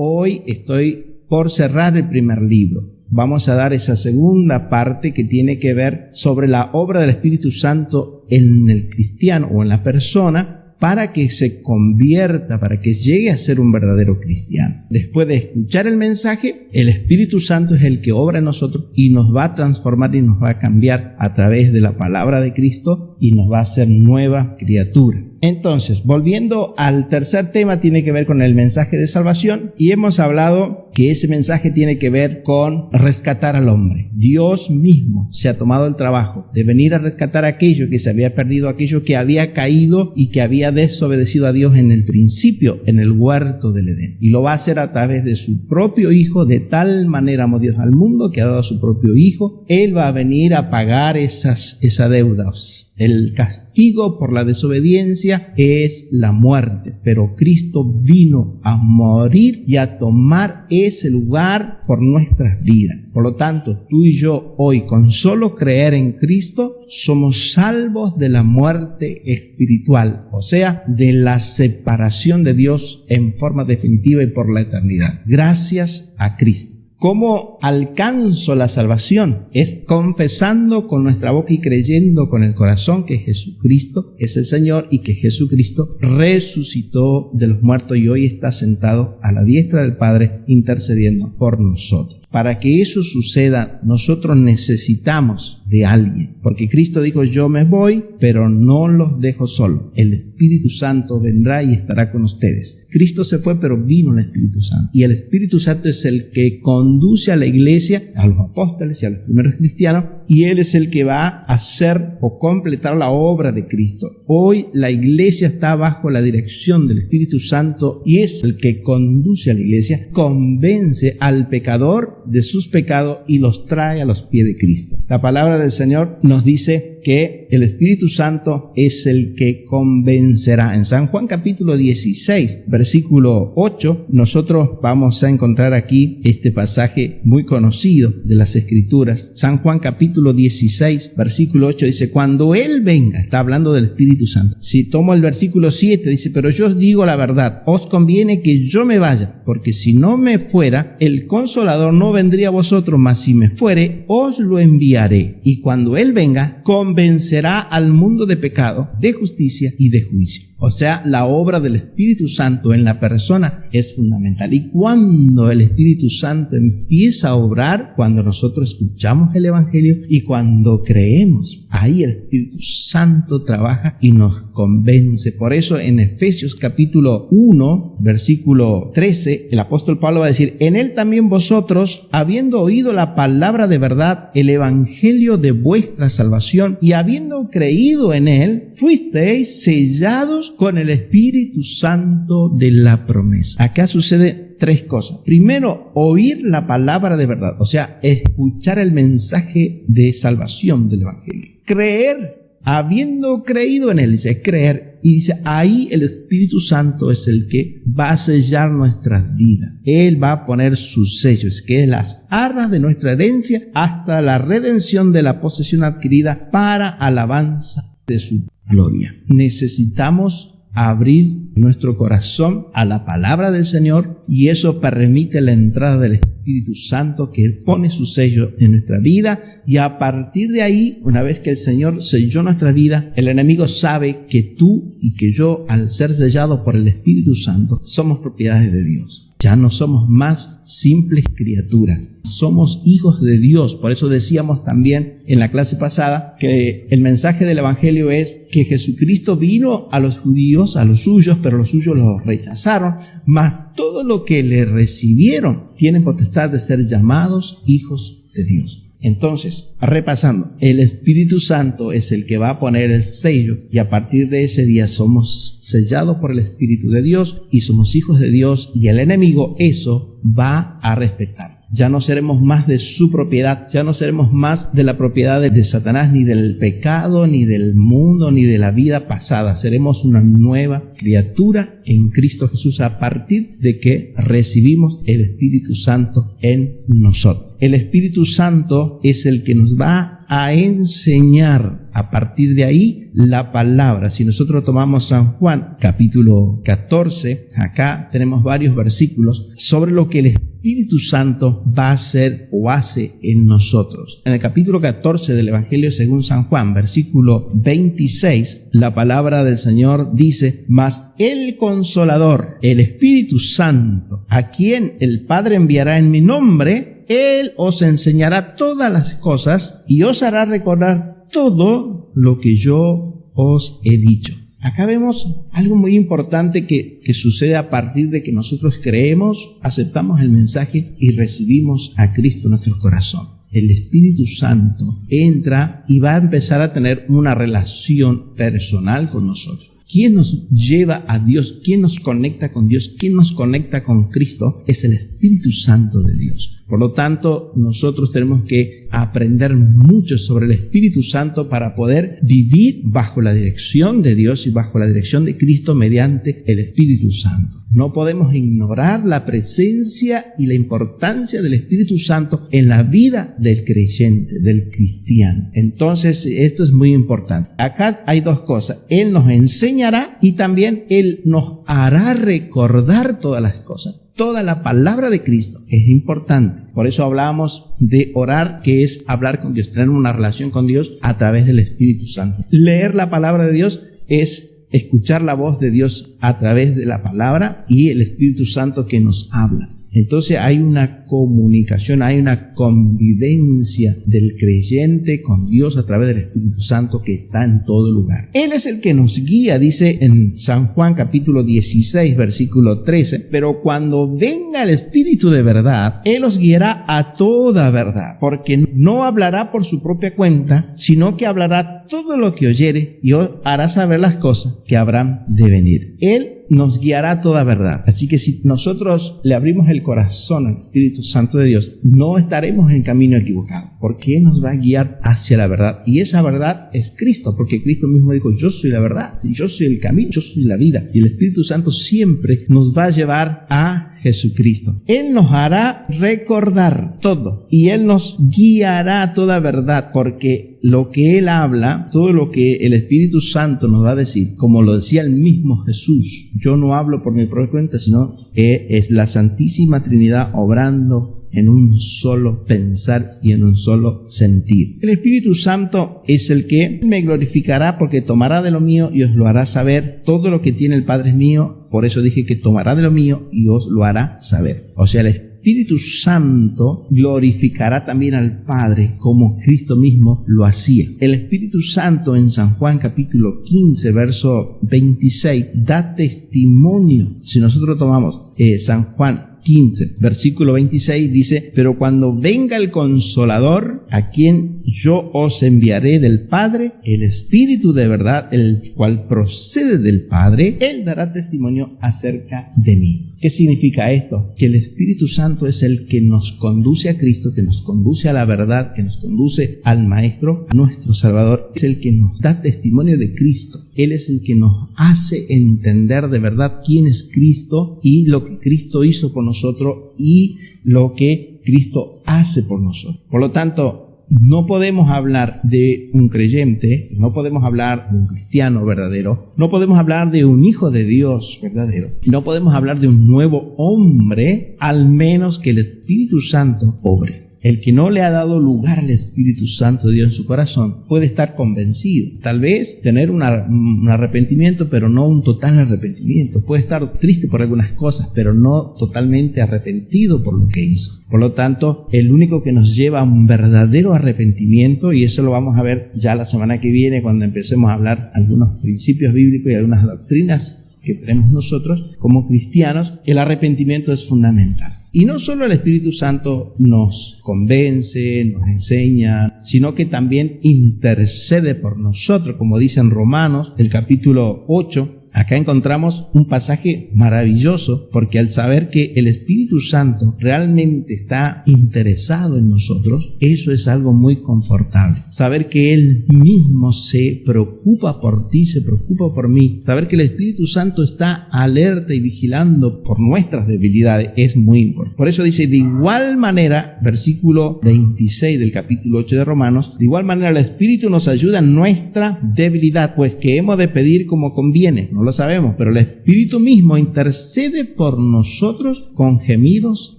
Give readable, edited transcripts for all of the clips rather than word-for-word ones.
Hoy estoy por cerrar el primer libro. Vamos a dar esa segunda parte que tiene que ver sobre la obra del Espíritu Santo en el cristiano o en la persona, para que se convierta, para que llegue a ser un verdadero cristiano. Después de escuchar el mensaje, el Espíritu Santo es el que obra en nosotros y nos va a transformar y nos va a cambiar a través de la palabra de Cristo y nos va a hacer nueva criatura. Entonces, volviendo al tercer tema, tiene que ver con el mensaje de salvación, y hemos hablado que ese mensaje tiene que ver con rescatar al hombre. Dios mismo se ha tomado el trabajo de venir a rescatar aquello que se había perdido, aquello que había caído y que había desobedecido a Dios en el principio, en el huerto del Edén. Y lo va a hacer a través de su propio Hijo. De tal manera amó Dios al mundo que ha dado a su propio Hijo. Él va a venir a pagar esa deuda. El castigo por la desobediencia es la muerte, pero Cristo vino a morir y a tomar ese lugar por nuestras vidas. Por lo tanto, tú y yo hoy, con solo creer en Cristo, somos salvos de la muerte espiritual, o sea, de la separación de Dios en forma definitiva y por la eternidad. Gracias a Cristo. ¿Cómo alcanzo la salvación? Es confesando con nuestra boca y creyendo con el corazón que Jesucristo es el Señor y que Jesucristo resucitó de los muertos y hoy está sentado a la diestra del Padre intercediendo por nosotros. Para que eso suceda, nosotros necesitamos de alguien, porque Cristo dijo: yo me voy, pero no los dejo solos. El Espíritu Santo vendrá y estará con ustedes. Cristo se fue, pero vino el Espíritu Santo. Y el Espíritu Santo es el que conduce a la iglesia, a los apóstoles y a los primeros cristianos, y Él es el que va a hacer o completar la obra de Cristo. Hoy la iglesia está bajo la dirección del Espíritu Santo y es el que conduce a la iglesia, convence al pecador de sus pecados y los trae a los pies de Cristo. La palabra del Señor nos dice que el Espíritu Santo es el que convencerá. En San Juan capítulo 16, versículo 8, nosotros vamos a encontrar aquí este pasaje muy conocido de las Escrituras. San Juan capítulo 16, versículo 8 dice: cuando Él venga, está hablando del Espíritu Santo. Si tomo el versículo 7, dice: pero yo os digo la verdad, os conviene que yo me vaya, porque si no me fuera, el Consolador no vendría a vosotros, mas si me fuere, os lo enviaré. Y cuando Él venga, convencerá al mundo de pecado, de justicia y de juicio. O sea, la obra del Espíritu Santo en la persona es fundamental. Y cuando el Espíritu Santo empieza a obrar, cuando nosotros escuchamos el Evangelio y cuando creemos, ahí el Espíritu Santo trabaja y nos convence. Por eso en Efesios capítulo 1, versículo 13, el apóstol Pablo va a decir: en Él también vosotros, habiendo oído la palabra de verdad, el Evangelio de vuestra salvación, y habiendo creído en Él, fuisteis sellados con el Espíritu Santo de la promesa. Acá sucede tres cosas. Primero, oír la palabra de verdad, o sea, escuchar el mensaje de salvación del Evangelio. Creer, habiendo creído en Él, dice creer, y dice ahí el Espíritu Santo es el que va a sellar nuestras vidas. Él va a poner sus sellos, que es las arras de nuestra herencia hasta la redención de la posesión adquirida para alabanza de su gloria. Necesitamos abrir nuestro corazón a la palabra del Señor y eso permite la entrada del Espíritu Santo, que Él pone su sello en nuestra vida, y a partir de ahí, una vez que el Señor selló nuestra vida, el enemigo sabe que tú y que yo, al ser sellados por el Espíritu Santo, somos propiedades de Dios. Ya no somos más simples criaturas, somos hijos de Dios. Por eso decíamos también en la clase pasada que el mensaje del Evangelio es que Jesucristo vino a los judíos, a los suyos, pero los suyos los rechazaron, mas todo lo que le recibieron tienen potestad de ser llamados hijos de Dios. Entonces, repasando, el Espíritu Santo es el que va a poner el sello y a partir de ese día somos sellados por el Espíritu de Dios y somos hijos de Dios, y el enemigo eso va a respetar. Ya no seremos más de su propiedad, ya no seremos más de la propiedad de Satanás, ni del pecado, ni del mundo, ni de la vida pasada. Seremos una nueva criatura en Cristo Jesús a partir de que recibimos el Espíritu Santo en nosotros. El Espíritu Santo es el que nos va a enseñar a partir de ahí la palabra. Si nosotros tomamos San Juan, capítulo 14, acá tenemos varios versículos sobre lo que el Espíritu Santo va a hacer o hace en nosotros. En el capítulo 14 del Evangelio según San Juan, versículo 26, la palabra del Señor dice: mas el Consolador, el Espíritu Santo, a quien el Padre enviará en mi nombre, Él os enseñará todas las cosas y os hará recordar todo lo que yo os he dicho. Acá vemos algo muy importante que sucede a partir de que nosotros creemos, aceptamos el mensaje y recibimos a Cristo en nuestro corazón. El Espíritu Santo entra y va a empezar a tener una relación personal con nosotros. ¿Quién nos lleva a Dios? ¿Quién nos conecta con Dios? ¿Quién nos conecta con Cristo? Es el Espíritu Santo de Dios. Por lo tanto, nosotros tenemos que aprender mucho sobre el Espíritu Santo para poder vivir bajo la dirección de Dios y bajo la dirección de Cristo mediante el Espíritu Santo. No podemos ignorar la presencia y la importancia del Espíritu Santo en la vida del creyente, del cristiano. Entonces, esto es muy importante. Acá hay dos cosas. Él nos enseñará y también Él nos hará recordar todas las cosas. Toda la palabra de Cristo es importante. Por eso hablábamos de orar, que es hablar con Dios, tener una relación con Dios a través del Espíritu Santo. Leer la palabra de Dios es escuchar la voz de Dios a través de la palabra y el Espíritu Santo que nos habla. Entonces hay una comunicación, hay una convivencia del creyente con Dios a través del Espíritu Santo que está en todo lugar. Él es el que nos guía, dice en San Juan capítulo 16, versículo 13, pero cuando venga el Espíritu de verdad, Él os guiará a toda verdad, porque no hablará por su propia cuenta, sino que hablará todo lo que oyere y os hará saber las cosas que habrán de venir. Él nos guiará a toda verdad. Así que si nosotros le abrimos el corazón al Espíritu Santo de Dios, no estaremos en camino equivocado, porque Él nos va a guiar hacia la verdad. Y esa verdad es Cristo, porque Cristo mismo dijo: yo soy la verdad, yo soy el camino, yo soy la vida. Y el Espíritu Santo siempre nos va a llevar a Jesucristo. Él nos hará recordar todo y Él nos guiará a toda verdad, porque lo que Él habla, todo lo que el Espíritu Santo nos va a decir, como lo decía el mismo Jesús, yo no hablo por mi propia cuenta, sino es la Santísima Trinidad obrando en un solo pensar y en un solo sentir. El Espíritu Santo es el que me glorificará, porque tomará de lo mío y os lo hará saber. Todo lo que tiene el Padre es mío, por eso dije que tomará de lo mío y os lo hará saber. O sea, el Espíritu Santo glorificará también al Padre como Cristo mismo lo hacía. El Espíritu Santo en San Juan capítulo 15 verso 26 da testimonio. Si nosotros tomamos San Juan 15, versículo 26 dice: pero cuando venga el Consolador, a quien yo os enviaré del Padre, el Espíritu de verdad, el cual procede del Padre, Él dará testimonio acerca de mí. ¿Qué significa esto? Que el Espíritu Santo es el que nos conduce a Cristo, que nos conduce a la verdad, que nos conduce al Maestro, a nuestro Salvador. Es el que nos da testimonio de Cristo. Él es el que nos hace entender de verdad quién es Cristo y lo que Cristo hizo por nosotros y lo que Cristo hace por nosotros. Por lo tanto, no podemos hablar de un creyente, no podemos hablar de un cristiano verdadero, no podemos hablar de un hijo de Dios verdadero, no podemos hablar de un nuevo hombre, al menos que el Espíritu Santo obre. El que no le ha dado lugar al Espíritu Santo de Dios en su corazón puede estar convencido, tal vez tener un arrepentimiento, pero no un total arrepentimiento. Puede estar triste por algunas cosas, pero no totalmente arrepentido por lo que hizo. Por lo tanto, el único que nos lleva a un verdadero arrepentimiento, y eso lo vamos a ver ya la semana que viene cuando empecemos a hablar algunos principios bíblicos y algunas doctrinas que tenemos nosotros como cristianos, el arrepentimiento es fundamental. Y no solo el Espíritu Santo nos convence, nos enseña, sino que también intercede por nosotros, como dice en Romanos, el capítulo 8, acá encontramos un pasaje maravilloso, porque al saber que el Espíritu Santo realmente está interesado en nosotros, eso es algo muy confortable. Saber que Él mismo se preocupa por ti, se preocupa por mí, saber que el Espíritu Santo está alerta y vigilando por nuestras debilidades es muy importante. Por eso dice, de igual manera, versículo 26 del capítulo 8 de Romanos, de igual manera el Espíritu nos ayuda en nuestra debilidad, pues que hemos de pedir como conviene, no lo sabemos, pero el Espíritu mismo intercede por nosotros con gemidos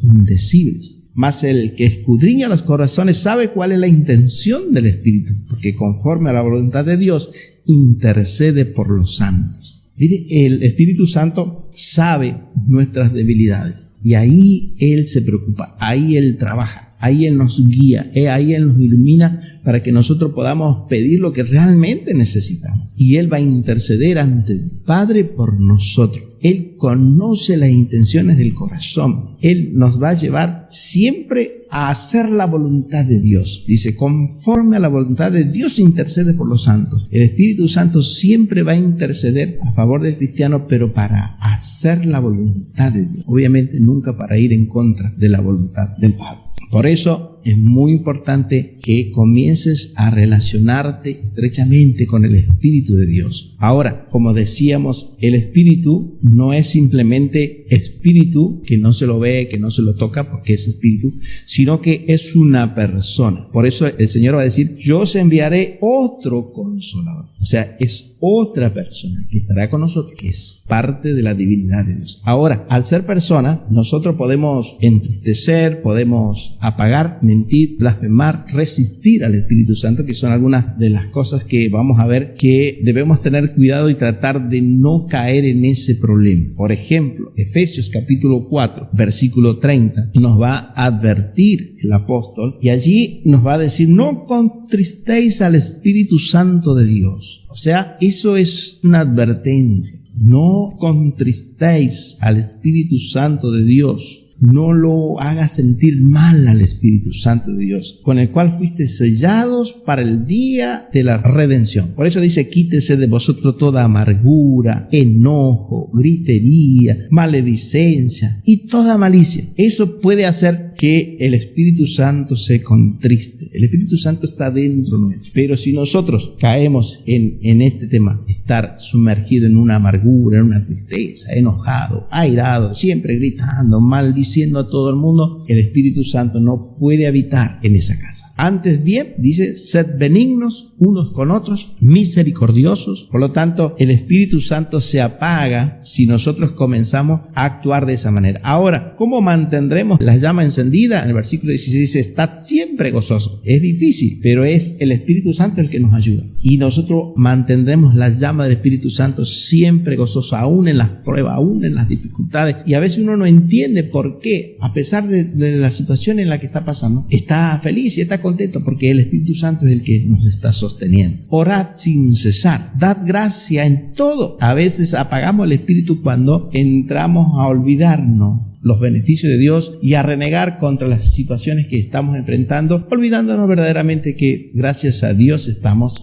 indecibles. Mas el que escudriña los corazones sabe cuál es la intención del Espíritu, porque conforme a la voluntad de Dios intercede por los santos. Mire, el Espíritu Santo sabe nuestras debilidades y ahí Él se preocupa, ahí Él trabaja, ahí Él nos guía, ahí Él nos ilumina para que nosotros podamos pedir lo que realmente necesitamos. Y Él va a interceder ante el Padre por nosotros. Él conoce las intenciones del corazón. Él nos va a llevar siempre a hacer la voluntad de Dios. Dice, conforme a la voluntad de Dios intercede por los santos. El Espíritu Santo siempre va a interceder a favor del cristiano, pero para hacer la voluntad de Dios. Obviamente nunca para ir en contra de la voluntad del Padre. Por eso es muy importante que comiences a relacionarte estrechamente con el Espíritu de Dios. Ahora, como decíamos, el Espíritu no es simplemente espíritu, que no se lo ve, que no se lo toca porque es espíritu, sino que es una persona. Por eso el Señor va a decir, yo os enviaré otro consolador. O sea, es otra persona que estará con nosotros, que es parte de la divinidad de Dios. Ahora, al ser persona, nosotros podemos entristecer, podemos apagar, mentir, blasfemar, resistir al Espíritu Santo, que son algunas de las cosas que vamos a ver que debemos tener cuidado y tratar de no caer en ese problema. Por ejemplo, Efesios capítulo 4, versículo 30, nos va a advertir el apóstol y allí nos va a decir, no contristéis al Espíritu Santo de Dios. O sea, eso es una advertencia. No contristéis al Espíritu Santo de Dios. No lo hagas sentir mal al Espíritu Santo de Dios, con el cual fuiste sellados para el día de la redención. Por eso dice, quítese de vosotros toda amargura, enojo, gritería, maledicencia y toda malicia. Eso puede hacer que el Espíritu Santo se contriste. El Espíritu Santo está dentro nuestro. Pero si nosotros caemos en este tema, estar sumergido en una amargura, en una tristeza, enojado, airado, siempre gritando, maldiciendo a todo el mundo, el Espíritu Santo no puede habitar en esa casa. Antes bien, dice, sed benignos unos con otros, misericordiosos. Por lo tanto, el Espíritu Santo se apaga si nosotros comenzamos a actuar de esa manera. Ahora, ¿cómo mantendremos la llama encendida? En el versículo 16 dice, estad siempre gozosos. Es difícil, pero es el Espíritu Santo el que nos ayuda. Y nosotros mantendremos la llama del Espíritu Santo siempre gozoso, aún en las pruebas, aún en las dificultades. Y a veces uno no entiende por qué, a pesar de la situación en la que está pasando, está feliz y está contento, porque el Espíritu Santo es el que nos está sosteniendo. Orad sin cesar, dad gracia en todo. A veces apagamos el Espíritu cuando entramos a olvidarnos los beneficios de Dios y a renegar contra las situaciones que estamos enfrentando, olvidándonos verdaderamente que gracias a Dios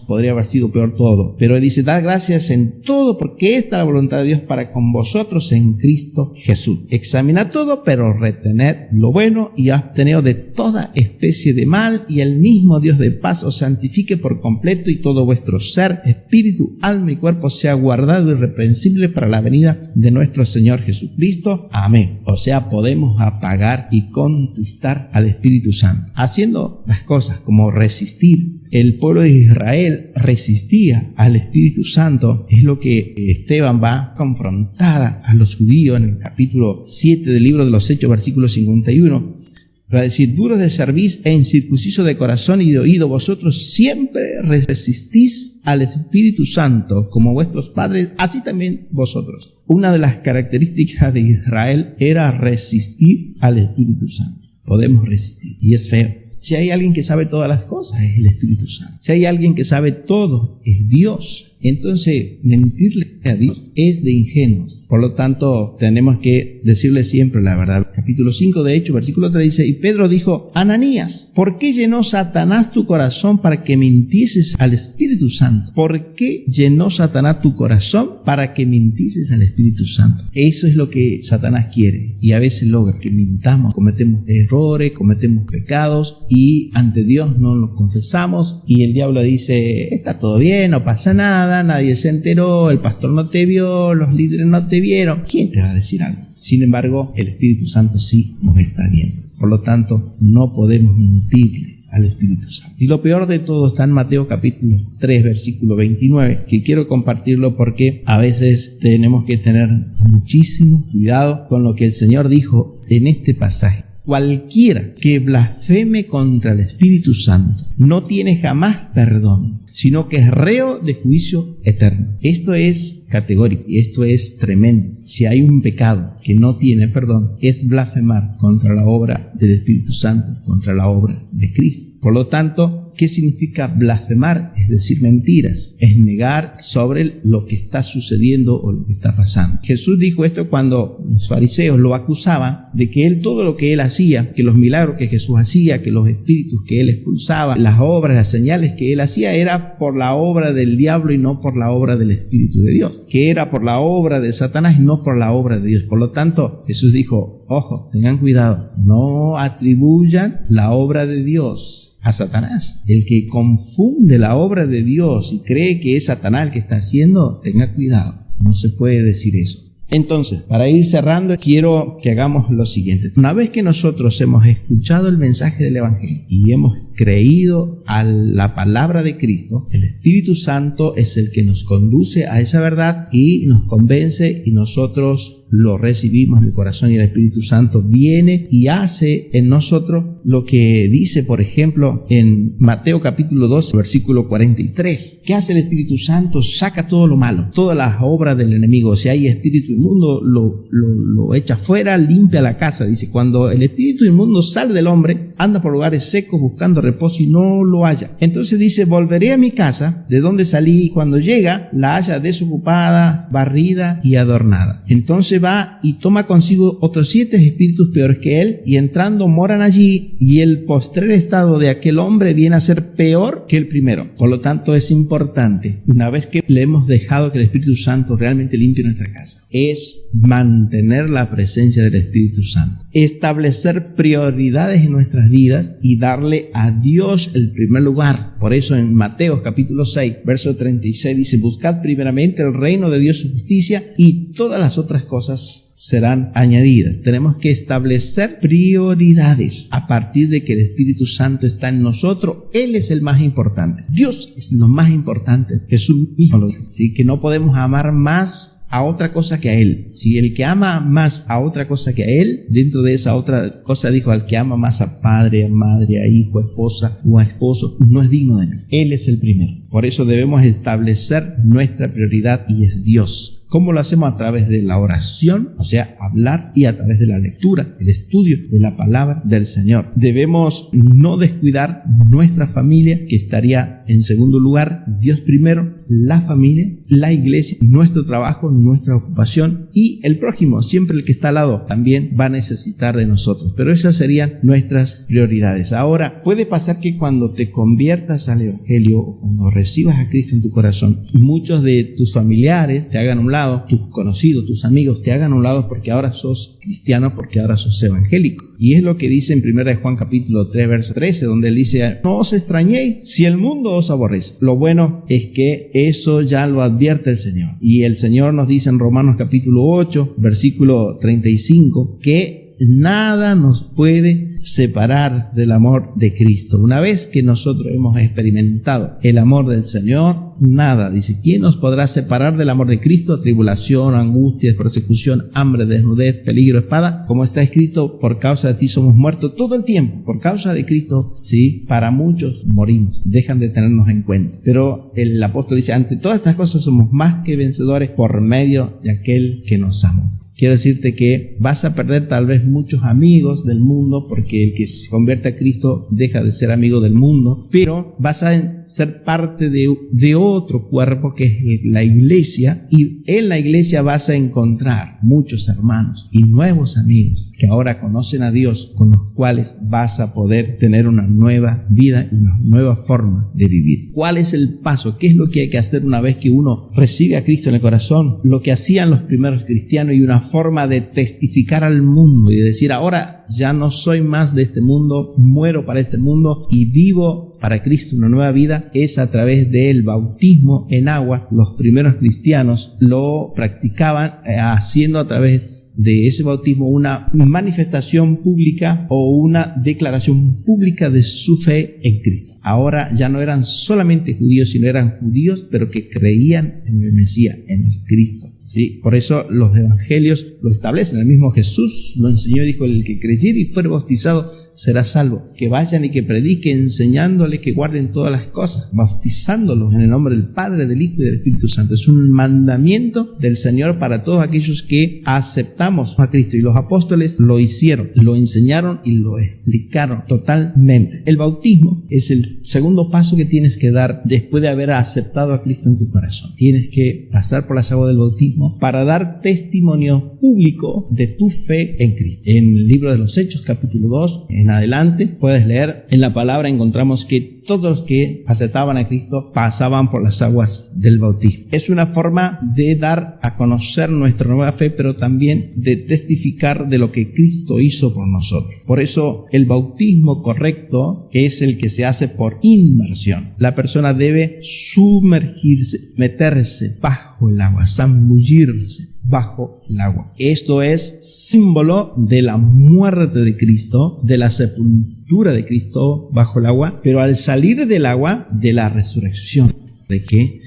podría haber sido peor todo. Pero Él dice, dad gracias en todo, porque esta es la voluntad de Dios para con vosotros en Cristo Jesús. Examinad todo, pero retened lo bueno y absteneos de toda especie de mal, y el mismo Dios de paz os santifique por completo, y todo vuestro ser, espíritu, alma y cuerpo sea guardado irreprensible para la venida de nuestro Señor Jesucristo. Amén. O sea, podemos apagar y contristar al Espíritu Santo haciendo las cosas como resistir. El pueblo de Israel resistía al Espíritu Santo. Es lo que Esteban va a confrontar a los judíos en el capítulo 7 del libro de los Hechos, versículo 51. Va a decir, duros de cerviz e incircuncisos de corazón y de oído, vosotros siempre resistís al Espíritu Santo, como vuestros padres, así también vosotros. Una de las características de Israel era resistir al Espíritu Santo. Podemos resistir, y es feo. Si hay alguien que sabe todas las cosas, es el Espíritu Santo. Si hay alguien que sabe todo, es Dios. entonces mentirle a Dios es de ingenuos. Por lo tanto, tenemos que decirle siempre la verdad. Capítulo 5 de Hechos, versículo 3 dice: y Pedro dijo: Ananías, ¿por qué llenó Satanás tu corazón para que mintieses al Espíritu Santo? ¿Por qué llenó Satanás tu corazón para que mintieses al Espíritu Santo? Eso es lo que Satanás quiere, y a veces logra que mintamos, cometemos errores, cometemos pecados y ante Dios no los confesamos, y el diablo dice: está todo bien, no pasa nada, nadie se enteró, el pastor no te vio, los líderes no te vieron. ¿Quién te va a decir algo? Sin embargo, el Espíritu Santo sí nos está viendo. Por lo tanto, no podemos mentirle al Espíritu Santo. Y lo peor de todo está en Mateo capítulo 3, versículo 29, que quiero compartirlo porque a veces tenemos que tener muchísimo cuidado con lo que el Señor dijo en este pasaje. Cualquiera que blasfeme contra el Espíritu Santo no tiene jamás perdón, sino que es reo de juicio eterno. Esto es categórico y esto es tremendo. Si hay un pecado que no tiene perdón, es blasfemar contra la obra del Espíritu Santo, contra la obra de Cristo. Por lo tanto, ¿qué significa blasfemar? Es decir mentiras, es negar sobre lo que está sucediendo o lo que está pasando. Jesús dijo esto cuando los fariseos lo acusaban de que todo lo que él hacía, que los milagros que Jesús hacía, que los espíritus que él expulsaba, las obras, las señales que él hacía, era por la obra del diablo y no por la obra del Espíritu de Dios, que era por la obra de Satanás y no por la obra de Dios. Por lo tanto, Jesús dijo: ojo, tengan cuidado, no atribuyan la obra de Dios a Satanás. El que confunde la obra de Dios y cree que es Satanás el que está haciendo, tenga cuidado, no se puede decir eso. Entonces, para ir cerrando, quiero que hagamos lo siguiente. Una vez que nosotros hemos escuchado el mensaje del Evangelio y hemos creído a la palabra de Cristo, el Espíritu Santo es el que nos conduce a esa verdad y nos convence, y nosotros lo recibimos en el corazón, y el Espíritu Santo viene y hace en nosotros lo que dice, por ejemplo, en Mateo capítulo 12, versículo 43. ¿Qué hace el Espíritu Santo? Saca todo lo malo, todas las obras del enemigo. Si hay espíritu inmundo, lo echa fuera, limpia la casa. Dice: cuando el espíritu inmundo sale del hombre, anda por lugares secos buscando reposo y no lo halla. Entonces dice: volveré a mi casa de donde salí, y cuando llega la halla desocupada, barrida y adornada. Entonces va y toma consigo otros 7 espíritus peores que él, y entrando moran allí, y el postrer estado de aquel hombre viene a ser peor que el primero. Por lo tanto, es importante, una vez que le hemos dejado que el Espíritu Santo realmente limpie nuestra casa, es mantener la presencia del Espíritu Santo, establecer prioridades en nuestras vidas y darle a Dios el primer lugar. Por eso en Mateo capítulo 6, verso 36 dice: buscad primeramente el reino de Dios y su justicia, y todas las otras cosas serán añadidas. Tenemos que establecer prioridades a partir de que el Espíritu Santo está en nosotros. Él es el más importante. Dios es lo más importante. Jesús mismo lo dijo, ¿sí? Que no podemos amar más a otra cosa que a Él. Si el que ama más a otra cosa que a Él, dentro de esa otra cosa dijo: al que ama más a padre, a madre, a hijo, a esposa o a esposo, no es digno de mí. Él es el primero. Por eso debemos establecer nuestra prioridad, y es Dios. ¿Cómo lo hacemos? A través de la oración, o sea, hablar, y a través de la lectura, el estudio de la palabra del Señor. Debemos no descuidar nuestra familia, que estaría en segundo lugar. Dios primero, la familia, la iglesia, nuestro trabajo, nuestra ocupación, y el prójimo, siempre el que está al lado, también va a necesitar de nosotros. Pero esas serían nuestras prioridades. Ahora, puede pasar que cuando te conviertas al Evangelio, o cuando recibas a Cristo en tu corazón, muchos de tus familiares te hagan un lado, tus conocidos, tus amigos te hagan un lado porque ahora sos cristiano, porque ahora sos evangélico. Y es lo que dice en 1 Juan capítulo 3, verso 13, donde él dice: no os extrañéis si el mundo os aborrece. Lo bueno es que eso ya lo advierte el Señor. Y el Señor nos dice en Romanos capítulo 8, versículo 35, que nada nos puede separar del amor de Cristo. Una vez que nosotros hemos experimentado el amor del Señor, nada, dice, ¿quién nos podrá separar del amor de Cristo? Tribulación, angustia, persecución, hambre, desnudez, peligro, espada. Como está escrito: por causa de ti somos muertos todo el tiempo. Por causa de Cristo, sí, para muchos morimos. Dejan de tenernos en cuenta. Pero el apóstol dice: ante todas estas cosas somos más que vencedores por medio de aquel que nos amó. Quiero decirte que vas a perder tal vez muchos amigos del mundo, porque el que se convierte a Cristo deja de ser amigo del mundo, pero vas a ser parte de otro cuerpo que es la iglesia, y en la iglesia vas a encontrar muchos hermanos y nuevos amigos que ahora conocen a Dios, con los cuales vas a poder tener una nueva vida y una nueva forma de vivir. ¿Cuál es el paso? ¿Qué es lo que hay que hacer una vez que uno recibe a Cristo en el corazón? Lo que hacían los primeros cristianos, y una forma de testificar al mundo y de decir: ahora ya no soy más de este mundo, muero para este mundo y vivo para Cristo una nueva vida, es a través del bautismo en agua. Los primeros cristianos lo practicaban haciendo a través de ese bautismo una manifestación pública o una declaración pública de su fe en Cristo. Ahora ya no eran solamente judíos, sino eran judíos pero que creían en el Mesías, en el Cristo. Sí, por eso los evangelios lo establecen. El mismo Jesús lo enseñó y dijo: el que creyere y fuere bautizado será salvo. Que vayan y que prediquen, enseñándoles que guarden todas las cosas, bautizándolos en el nombre del Padre, del Hijo y del Espíritu Santo. Es un mandamiento del Señor para todos aquellos que aceptamos a Cristo, y los apóstoles lo hicieron, lo enseñaron y lo explicaron totalmente. El bautismo es el segundo paso que tienes que dar después de haber aceptado a Cristo en tu corazón. Tienes que pasar por las aguas del bautismo para dar testimonio público de tu fe en Cristo. En el libro de los Hechos, capítulo 2 en adelante, puedes leer, en la palabra encontramos que todos los que aceptaban a Cristo pasaban por las aguas del bautismo. Es una forma de dar a conocer nuestra nueva fe, pero también de testificar de lo que Cristo hizo por nosotros. Por eso el bautismo correcto es el que se hace por inmersión. La persona debe sumergirse, meterse bajo el agua, zambullirse bajo el agua. Esto es símbolo de la muerte de Cristo, de la sepultura de Cristo bajo el agua, pero al salir del agua, de la resurrección, de que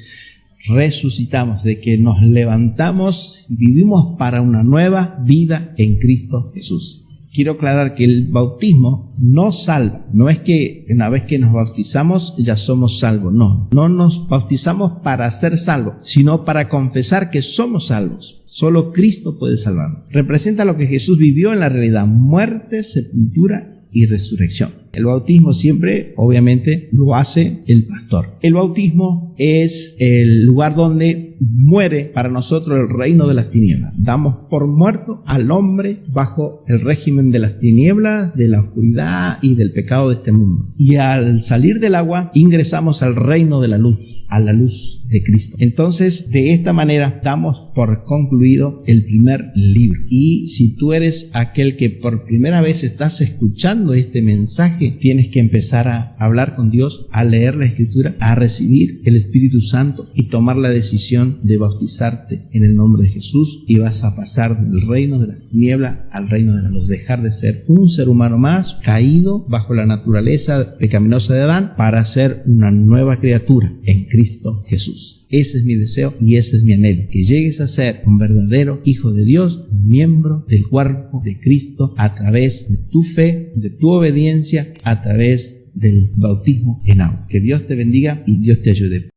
resucitamos, de que nos levantamos y vivimos para una nueva vida en Cristo Jesús. Quiero aclarar que el bautismo no salva. No es que una vez que nos bautizamos ya somos salvos. No nos bautizamos para ser salvos, sino para confesar que somos salvos. Solo Cristo puede salvarnos. Representa lo que Jesús vivió en la realidad: muerte, sepultura y resurrección. El bautismo siempre, obviamente, lo hace el pastor. El bautismo es el lugar donde muere para nosotros el reino de las tinieblas. Damos por muerto al hombre bajo el régimen de las tinieblas, de la oscuridad y del pecado de este mundo. Y al salir del agua, ingresamos al reino de la luz, a la luz de Cristo. Entonces, de esta manera, damos por concluido el primer libro. Y si tú eres aquel que por primera vez estás escuchando este mensaje, tienes que empezar a hablar con Dios, a leer la Escritura, a recibir el Espíritu Santo y tomar la decisión de bautizarte en el nombre de Jesús, y vas a pasar del reino de la tiniebla al reino de la luz. Dejar de ser un ser humano más caído bajo la naturaleza pecaminosa de Adán para ser una nueva criatura en Cristo Jesús. Ese es mi deseo y ese es mi anhelo, que llegues a ser un verdadero hijo de Dios, miembro del cuerpo de Cristo, a través de tu fe, de tu obediencia, a través del bautismo en agua. Que Dios te bendiga y Dios te ayude.